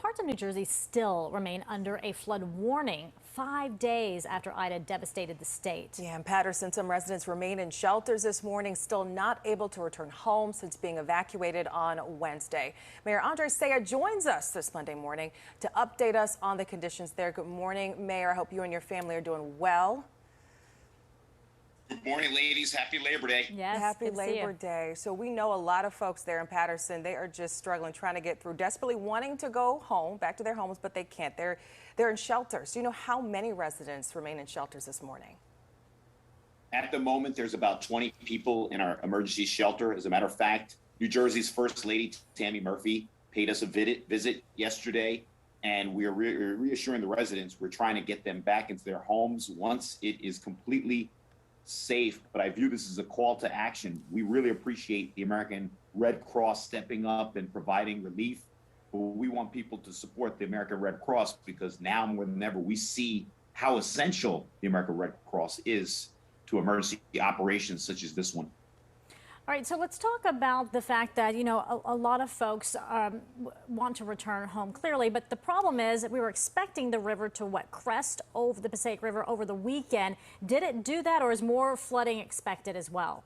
parts of New Jersey still remain under a flood warning 5 days after Ida devastated the state. Yeah, in Paterson, some residents remain in shelters this morning, still not able to return home since being evacuated on Wednesday. Mayor Andre Sayegh joins us this Monday morning to update us on the conditions there. Good morning, Mayor. I hope you and your family are doing well. Good morning, ladies. Happy Labor Day. Yes, happy Labor Day. So we know a lot of folks there in Paterson, they are just struggling, trying to get through, desperately wanting to go home, back to their homes, but they can't. They're in shelters. Do you know how many residents remain in shelters this morning? At the moment, there's about 20 people in our emergency shelter. As a matter of fact, New Jersey's First Lady, Tammy Murphy, paid us a visit yesterday, and we are reassuring the residents we're trying to get them back into their homes once it is completely safe. But I view this as a call to action. We really appreciate the American Red Cross stepping up and providing relief. But we want people to support the American Red Cross because now more than ever we see how essential the American Red Cross is to emergency operations such as this one. All right, so let's talk about the fact that, you know, a lot of folks want to return home clearly, but the problem is that we were expecting the river to crest over the Passaic River over the weekend. Did it do that, or is more flooding expected as well?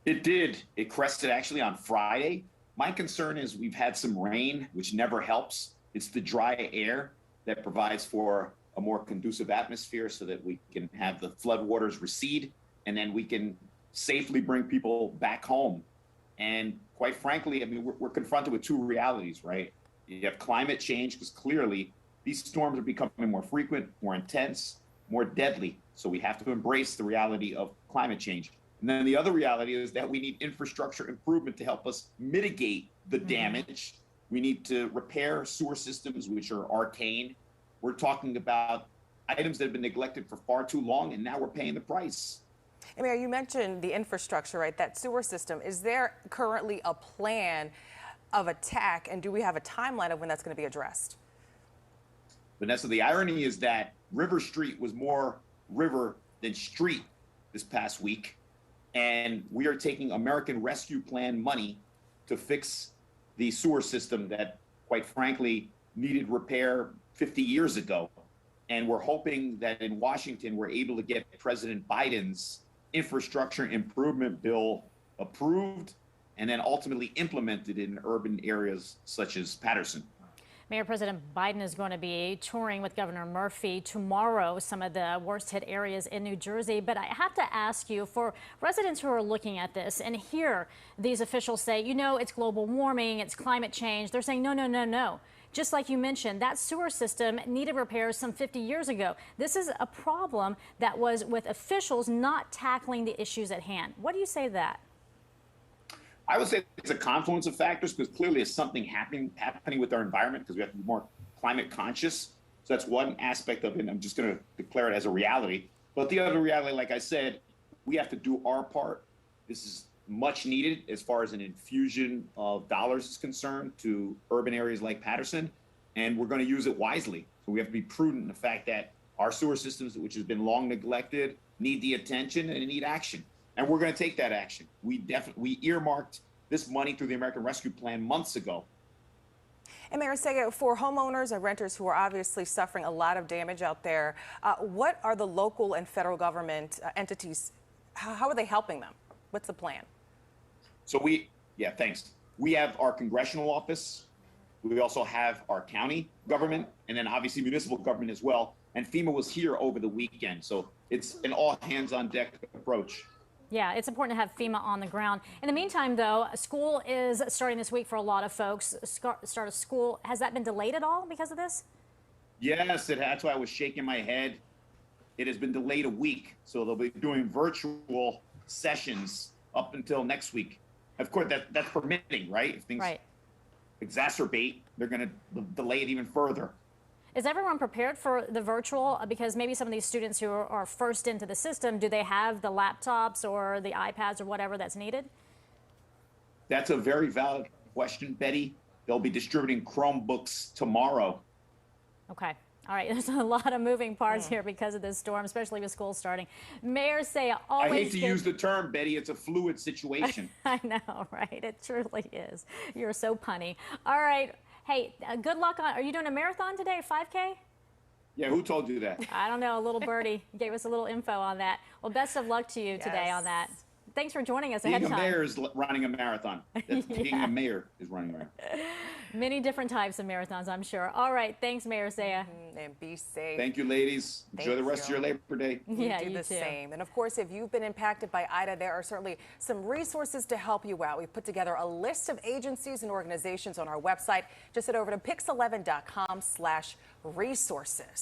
It did. It crested actually on Friday. My concern is we've had some rain, which never helps. It's the dry air that provides for a more conducive atmosphere so that we can have the floodwaters recede, and then we can safely bring people back home. And quite frankly, I mean, we're confronted with two realities, right? You have climate change, because clearly these storms are becoming more frequent, more intense, more deadly. So we have to embrace the reality of climate change. And then the other reality is that we need infrastructure improvement to help us mitigate the damage. We need to repair sewer systems, which are arcane. We're talking about items that have been neglected for far too long, and now we're paying the price. And Mayor, you mentioned the infrastructure, right? That sewer system. Is there currently a plan of attack, and do we have a timeline of when that's going to be addressed? Vanessa, the irony is that River Street was more river than street this past week, and we are taking American Rescue Plan money to fix the sewer system that, quite frankly, needed repair 50 years ago. And we're hoping that in Washington, we're able to get President Biden's infrastructure improvement bill approved and then ultimately implemented in urban areas such as Paterson. Mayor, President Biden is going to be touring with Governor Murphy tomorrow, some of the worst hit areas in New Jersey. But I have to ask you, for residents who are looking at this and hear these officials say, you know, it's global warming, it's climate change, they're saying, no, no, no, no. Just like you mentioned, that sewer system needed repairs some 50 years ago. This is a problem that was with officials not tackling the issues at hand. What do you say to that? I would say it's a confluence of factors, because clearly it's something happening with our environment, because we have to be more climate conscious. So that's one aspect of it. And I'm just going to declare it as a reality. But the other reality, like I said, we have to do our part. This is much needed as far as an infusion of dollars is concerned to urban areas like Paterson, and we're going to use it wisely. So we have to be prudent in the fact that our sewer systems, which has been long neglected, need the attention and need action. And we're going to take that action. We earmarked this money through the American Rescue Plan months ago. And Mayor Sayegh, for homeowners and renters who are obviously suffering a lot of damage out there, what are the local and federal government entities, how are they helping them? What's the plan? So thanks. We have our congressional office. We also have our county government, and then obviously municipal government as well. And FEMA was here over the weekend. So it's an all hands on deck approach. Yeah, it's important to have FEMA on the ground. In the meantime, though, school is starting this week for a lot of folks. Start of school, has that been delayed at all because of this? Yes, that's why I was shaking my head. It has been delayed a week. So they'll be doing virtual sessions up until next week. Of course, that's permitting, right? If things exacerbate, they're going to delay it even further. Is everyone prepared for the virtual? Because maybe some of these students who are first into the system, do they have the laptops or the iPads or whatever that's needed? That's a very valid question, Betty. They'll be distributing Chromebooks tomorrow. Okay. All right, there's a lot of moving parts here because of this storm, especially with school starting. Mayor Sayegh, always... I hate to use the term, Betty. It's a fluid situation. I know, right? It truly is. You're so punny. All right. Hey, good luck on, are you doing a marathon today, a 5K? Yeah, who told you that? I don't know, a little birdie gave us a little info on that. Well, best of luck to you today on that. Thanks for joining us ahead of Being a time. mayor is running a marathon. Being a mayor is running a marathon. Many different types of marathons, I'm sure. All right, thanks, Mayor Sayegh. And be safe. Thank you, ladies. Enjoy the rest of your Labor Day. Yeah, do you the too. same. And of course, if you've been impacted by Ida, there are certainly some resources to help you out. We've put together a list of agencies and organizations on our website. Just head over to pix11.com/resources.